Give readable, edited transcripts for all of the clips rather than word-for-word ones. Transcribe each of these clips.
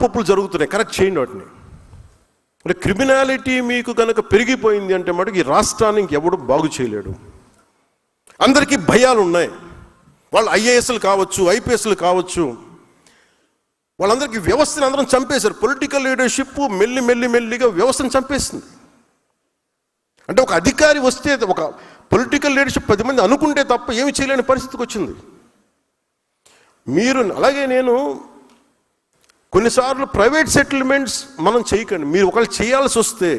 తప్పులు జరుగుతున్నాయి, కరెక్ట్ చేయండి వాటిని. అంటే క్రిమినాలిటీ మీకు కనుక పెరిగిపోయింది అంటే మటుకు ఈ రాష్ట్రాన్ని ఇంకెవడు బాగు చేయలేడు. అందరికీ భయాలు ఉన్నాయి. వాళ్ళు ఐఏఎస్లు కావచ్చు, ఐపీఎస్లు కావచ్చు, వాళ్ళందరికీ వ్యవస్థను అందరం చంపేశారు. పొలిటికల్ లీడర్షిప్ మెల్లిగా వ్యవస్థను చంపేస్తుంది. అంటే ఒక అధికారి వస్తే, ఒక పొలిటికల్ లీడర్షిప్ 10 మంది అనుకుంటే తప్ప ఏమి చేయలేని పరిస్థితికి వచ్చింది. మీరు అలాగే నేను కొన్నిసార్లు ప్రైవేట్ సెటిల్మెంట్స్ మనం చేయకండి. మీరు ఒకళ్ళు చేయాల్సి వస్తే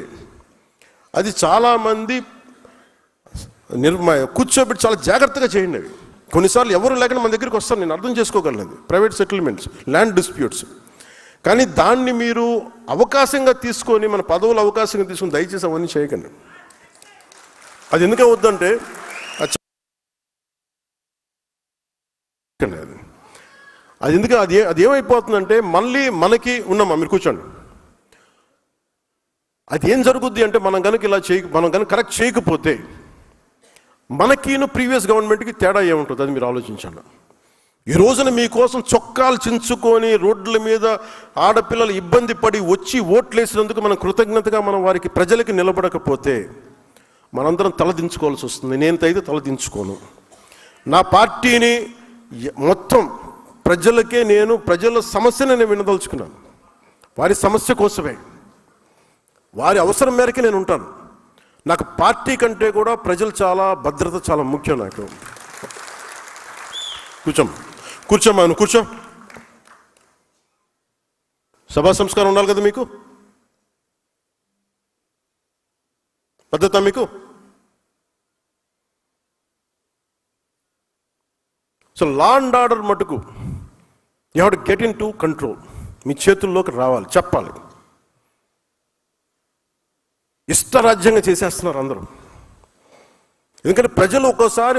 అది చాలామంది కూర్చోబెట్టి చాలా జాగ్రత్తగా చేయండి. అవి కొన్నిసార్లు ఎవరు లేకుండా మన దగ్గరికి వస్తారు, నేను అర్థం చేసుకోగలను. Private settlements, land disputes. కానీ దాన్ని మీరు అవకాశంగా తీసుకొని, మన పదవులు అవకాశంగా తీసుకొని దయచేసి అవన్నీ చేయకండి. అది ఎందుకు అవుద్దంటే అది ఎందుకు అది ఏమైపోతుందంటే మళ్ళీ మనకి ఉన్నామా, మీరు కూర్చోండి, అది ఏం జరుగుద్ది అంటే మనం కనుక ఇలా మనం కనుక కరెక్ట్ చేయకపోతే మనకిను ప్రీవియస్ గవర్నమెంట్కి తేడా ఏముంటుంది అది మీరు ఆలోచించండి. ఈ రోజున మీకోసం చొక్కాలు చించుకొని రోడ్ల మీద ఆడపిల్లలు ఇబ్బంది పడి వచ్చి ఓట్లేసినందుకు మనం కృతజ్ఞతగా మనం వారికి ప్రజలకి నిలబడకపోతే మనందరం తలదించుకోవాల్సి వస్తుంది. నేనైతే తలదించుకోను. నా పార్టీని మొత్తం ప్రజలకే, నేను ప్రజల సమస్యని నేను వినదలుచుకున్నాను. వారి సమస్య కోసమే, వారి అవసరం మేరకే నేను ఉంటాను. నాకు పార్టీ కంటే కూడా ప్రజలు చాలా, భద్రత చాలా ముఖ్యం నాకు. కూర్చోమ్మా, నువ్వు కూర్చో. సభా సంస్కారం ఉండాలి కదా మీకు, భద్రత మీకు. సో లా అండ్ ఆర్డర్ మటుకు you have to get into control. మీ చేతుల్లోకి రావాలి, చెప్పాలి. ఇష్టరాజ్యంగా చేసేస్తున్నారు అందరూ. ఎందుకంటే ప్రజలు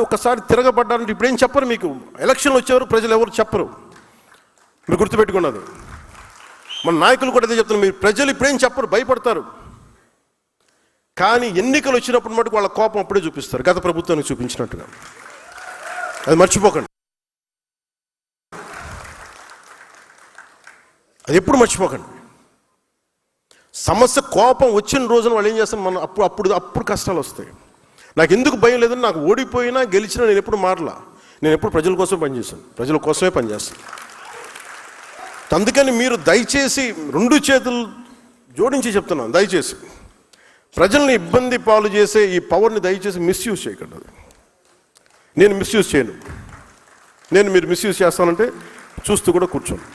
ఒకసారి తిరగబడ్డారంటే ఇప్పుడేం చెప్పరు. మీకు ఎలక్షన్లు వచ్చేవారు ప్రజలు ఎవరు చెప్పరు, మీరు గుర్తుపెట్టుకున్నది. మన నాయకులు కూడా అదే చెప్తున్నారు, మీరు ప్రజలు ఇప్పుడేం చెప్పరు, భయపడతారు. కానీ ఎన్నికలు వచ్చినప్పుడు మటుకు వాళ్ళ కోపం అప్పుడే చూపిస్తారు, గత ప్రభుత్వానికి చూపించినట్టుగా. అది మర్చిపోకండి, అది ఎప్పుడు మర్చిపోకండి. సమస్య కోపం వచ్చిన రోజున వాళ్ళు ఏం చేస్తారు, మనం అప్పుడు కష్టాలు వస్తాయి. నాకు ఎందుకు భయం లేదని, నాకు ఓడిపోయినా గెలిచినా నేను ఎప్పుడు మారలా. నేను ఎప్పుడు ప్రజల కోసం పనిచేశాను, ప్రజల కోసమే పనిచేస్తాను. అందుకని మీరు దయచేసి 2 చేతులు జోడించి చెప్తున్నాను, దయచేసి ప్రజల్ని ఇబ్బంది పాలు చేసే ఈ పవర్ని దయచేసి మిస్యూజ్ చేయకండి. నేను మిస్యూజ్ చేయను. మీరు మిస్యూజ్ చేస్తానంటే చూస్తూ కూడా కూర్చోను.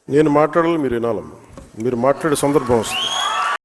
నేను మాట్లాడాలి, మీరు వినాలమ్మా. మీరు మాట్లాడే సందర్భం వస్తుంది.